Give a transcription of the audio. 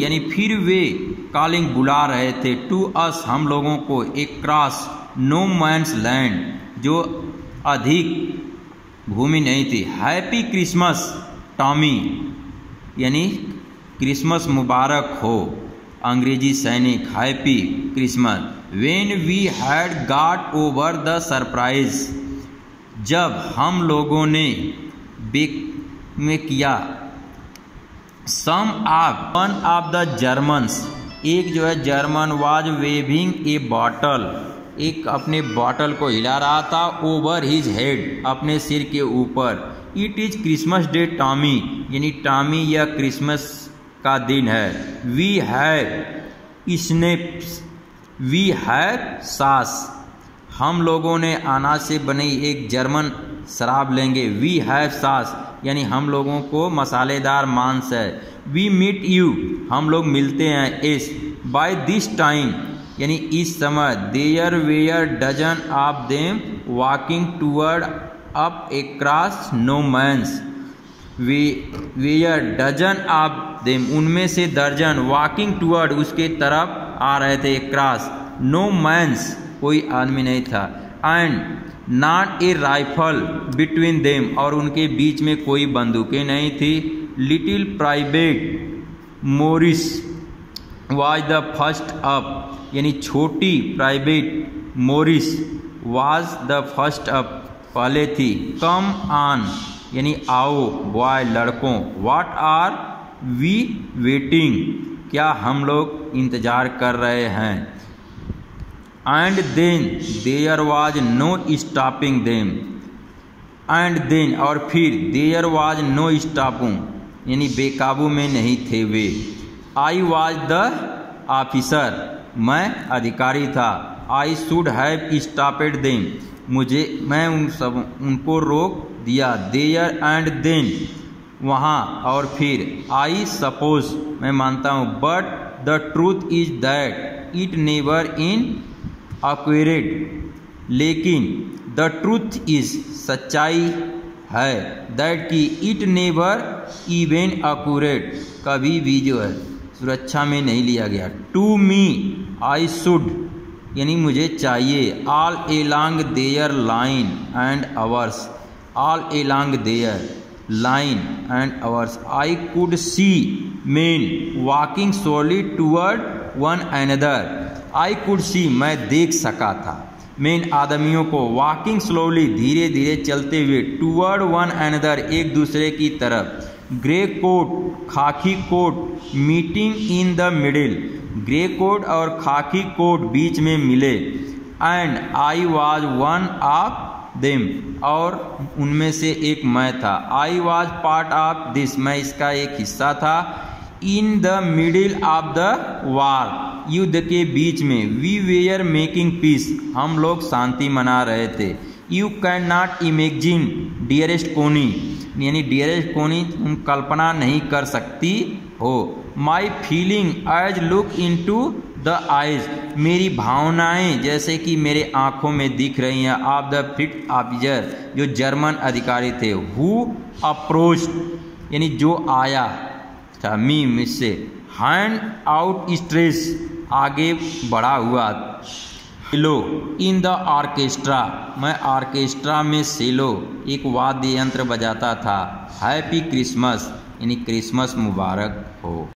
यानी फिर वे कॉलिंग बुला रहे थे टू अस हम लोगों को अक्रॉस नो मैन्स लैंड जो अधिक भूमि नहीं थी। हैप्पी क्रिसमस टॉमी यानी क्रिसमस मुबारक हो अंग्रेजी सैनिक happy Christmas. When we had got over the surprise जब हम लोगों ने में किया। Some of one of the Germans एक जो है German was waving a bottle एक अपने बॉटल को हिला रहा था ओवर हिज हेड अपने सिर के ऊपर। It is Christmas day Tommy यानी टॉमी यह क्रिसमस का दिन है। We have snaps we have sauce हम लोगों ने अनाज से बनी एक जर्मन शराब लेंगे। वी हैव सास यानी हम लोगों को मसालेदार मांस है। वी मीट यू हम लोग मिलते हैं। एस बाय दिस टाइम यानी इस समय there were dozen of them walking toward up across no man's were dozen of them उनमें से दर्जन वॉकिंग टूवर्ड उसके तरफ आ रहे थे। अक्रॉस नो मैन्स कोई आदमी नहीं था। And not a rifle between them और उनके बीच में कोई बंदूकें नहीं थी। Little private Morris was the first up यानी छोटी private Morris was the first up पहले थी। कम ऑन यानी आओ बॉय लड़कों। व्हाट आर वी वेटिंग क्या हम लोग इंतजार कर रहे हैं। And then there was no stopping them and then और फिर देयर वाज नो स्टॉपिंग यानी बेकाबू में नहीं थे वे। आई वाज द ऑफिसर मैं अधिकारी था। I should have stopped them मैं उनको रोक दिया। देयर एंड देन वहाँ और फिर। आई सपोज मैं मानता हूँ। But the truth is that it never in accurate लेकिन द ट्रूथ इज सच्चाई है दैट कि इट नेवर इवन अक्यूरेट कभी भी जो है सुरक्षा में नहीं लिया गया। टू मी आई शुड यानी मुझे चाहिए। All along their line and ours all along their line and ours. I could see men walking slowly toward one another I could see मैं देख सका था मेन आदमियों को वॉकिंग स्लोली धीरे धीरे चलते हुए टूवर्ड वन अनदर एक दूसरे की तरफ। Grey coat khaki coat meeting in the middle grey coat और खाकी कोट बीच में मिले। And I was one of them और उनमें से एक मैं था। I was part of this मैं इसका एक हिस्सा था। In the middle of the war युद्ध के बीच में। वी वेयर मेकिंग पीस हम लोग शांति मना रहे थे। You can not imagine dearest कोनी यानी डियरेस्ट कोनी तुम कल्पना नहीं कर सकती हो। My feeling as look into the eyes मेरी भावनाएं जैसे कि मेरे आँखों में दिख रही हैं। ऑफ द फिफ्थ ऑफिसर जो जर्मन अधिकारी थे। हु अप्रोच्ड यानी जो आया था मी मुझसे। हैंड आउट स्ट्रेस आगे बढ़ा हुआ। सेलो इन द ऑर्केस्ट्रा मैं ऑर्केस्ट्रा में सेलो एक वाद्य यंत्र बजाता था। हैप्पी क्रिसमस यानी क्रिसमस मुबारक हो।